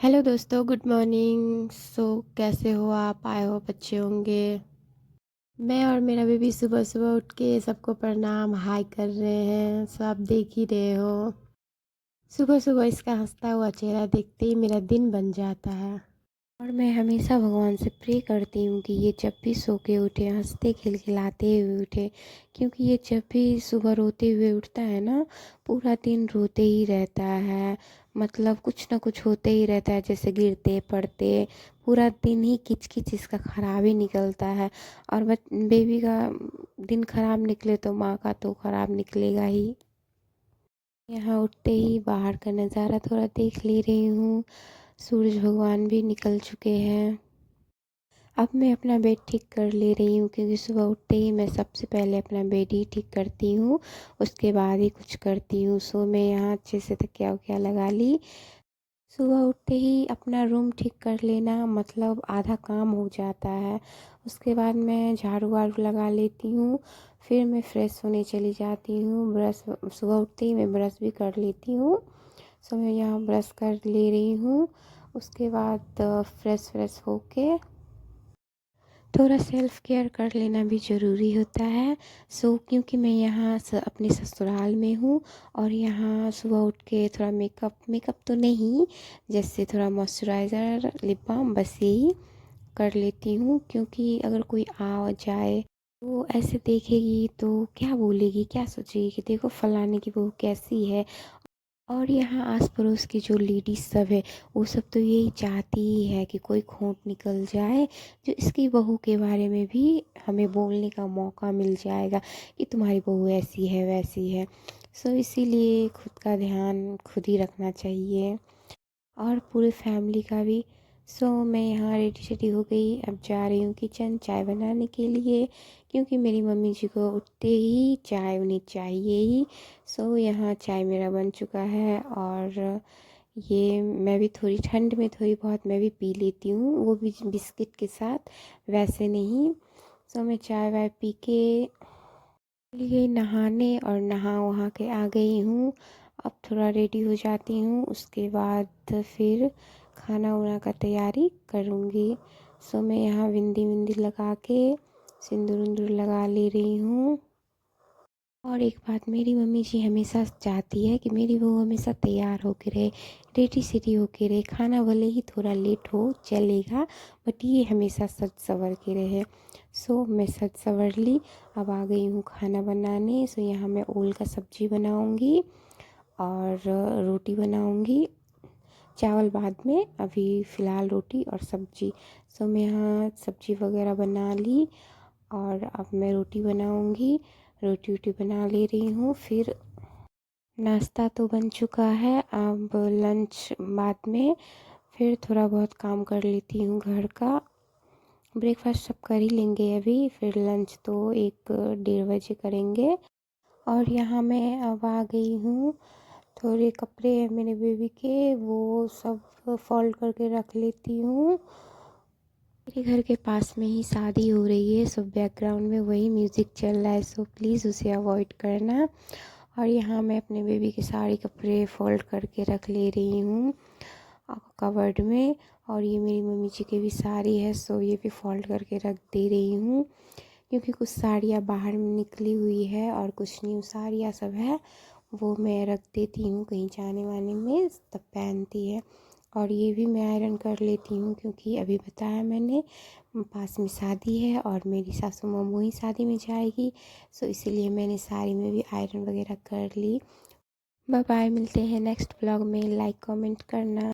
Hello दोस्तों, good morning. कैसे हो आप? आए हो अच्छे होंगे। मैं और मेरा बेबी सुबह सुबह उठ के सबको प्रणाम हाय कर रहे हैं। सो आप देख ही रहे हो, सुबह सुबह इसका हंसता हुआ चेहरा देखते ही मेरा दिन बन जाता है। और मैं हमेशा भगवान से प्रे करती हूँ कि ये जब भी सो के उठे हंसते खिलखिलाते हुए उठे, क्योंकि ये जब भी सुबह रोते हुए उठता है ना, पूरा दिन रोते ही रहता है। मतलब कुछ ना कुछ होते ही रहता है, जैसे गिरते पड़ते पूरा दिन ही किच किच इसका ख़राब ही निकलता है। और बेबी का दिन ख़राब निकले तो माँ का तो ख़राब निकलेगा ही। यहाँ उठते ही बाहर का नज़ारा थोड़ा देख ले रही हूँ। सूरज भगवान भी निकल चुके हैं। अब मैं अपना बेड ठीक कर ले रही हूँ, क्योंकि सुबह उठते ही मैं सबसे पहले अपना बेड ही ठीक करती हूँ, उसके बाद ही कुछ करती हूँ। मैं यहाँ अच्छे से तकिया वकिया लगा ली। सुबह उठते ही अपना रूम ठीक कर लेना मतलब आधा काम हो जाता है। उसके बाद मैं झाड़ू वाड़ू लगा लेती हूँ। फिर मैं फ़्रेश होने चली जाती हूँ। सुबह उठते ही मैं ब्रश भी कर लेती हूँ। मैं यहाँ ब्रश कर ले रही हूँ। उसके बाद फ्रेश फ्रेश होके थोड़ा सेल्फ़ केयर कर लेना भी ज़रूरी होता है। क्योंकि मैं यहाँ अपने ससुराल में हूँ, और यहाँ सुबह उठ के थोड़ा मेकअप मेकअप तो नहीं, जैसे थोड़ा मॉइस्चराइज़र लिप बाम बस यही कर लेती हूँ। क्योंकि अगर कोई आ जाए तो ऐसे देखेगी तो क्या बोलेगी, क्या सोचेगी कि देखो फलाने की बहू कैसी है। और यहाँ आस पड़ोस की जो लेडीज़ सब है, वो सब तो यही चाहती ही है कि कोई खोट निकल जाए, जो इसकी बहू के बारे में भी हमें बोलने का मौका मिल जाएगा कि तुम्हारी बहू ऐसी है वैसी है। इसीलिए खुद का ध्यान खुद ही रखना चाहिए, और पूरे फैमिली का भी। मैं यहाँ रेडी शेडी हो गई, अब जा रही हूँ किचन चाय बनाने के लिए, क्योंकि मेरी मम्मी जी को उठते ही चाय उन्हें चाहिए ही। यहाँ चाय मेरा बन चुका है, और ये मैं भी थोड़ी ठंड में थोड़ी बहुत मैं भी पी लेती हूँ, वो भी बिस्किट के साथ, वैसे नहीं। मैं चाय वाय पी के लिए नहाने, और नहा वहा के आ गई हूँ। अब थोड़ा रेडी हो जाती हूँ, उसके बाद फिर खाना वाना का तैयारी करूँगी। मैं यहाँ बिंदी विंदी लगा के सिंदूर विंदूर लगा ले रही हूँ। और एक बात, मेरी मम्मी जी हमेशा चाहती है कि मेरी बहू हमेशा तैयार होके रहे, रेडी सेडी होके रहे। खाना भले ही थोड़ा लेट हो चलेगा, बट ये हमेशा सज सवर के रहे। मैं सज सवर ली। अब आ गई हूँ खाना बनाने। यहाँ मैं ओल का सब्जी बनाऊँगी और रोटी बनाऊँगी। चावल बाद में, अभी फ़िलहाल रोटी और सब्जी। मैं यहाँ सब्जी वगैरह बना ली, और अब मैं रोटी बनाऊँगी। रोटी वोटी बना ले रही हूँ। फिर नाश्ता तो बन चुका है, अब लंच बाद में। फिर थोड़ा बहुत काम कर लेती हूँ घर का। ब्रेकफास्ट सब कर ही लेंगे अभी, फिर लंच तो 1 डेढ़ बजे करेंगे। और यहाँ मैं अब आ गई हूँ। थोड़े कपड़े हैं मेरे बेबी के, वो सब फोल्ड करके रख लेती हूँ। मेरे घर के पास में ही शादी हो रही है, बैकग्राउंड में वही म्यूज़िक चल रहा है, प्लीज़ उसे अवॉइड करना। और यहाँ मैं अपने बेबी के सारे कपड़े फोल्ड करके रख ले रही हूँ कवर्ड में। और ये मेरी मम्मी जी की भी साड़ी है, ये भी फोल्ड करके रख दे रही हूँ, क्योंकि कुछ साड़ियाँ बाहर में निकली हुई है और कुछ न्यू साड़ियाँ सब है, वो मैं रख देती हूँ कहीं जाने वाने में तब पहनती है। और ये भी मैं आयरन कर लेती हूँ, क्योंकि अभी बताया मैंने पास में शादी है और मेरी सासू माँ ही शादी में जाएगी। इसीलिए मैंने साड़ी में भी आयरन वगैरह कर ली। बाय बाय, मिलते हैं नेक्स्ट ब्लॉग में। लाइक कमेंट करना।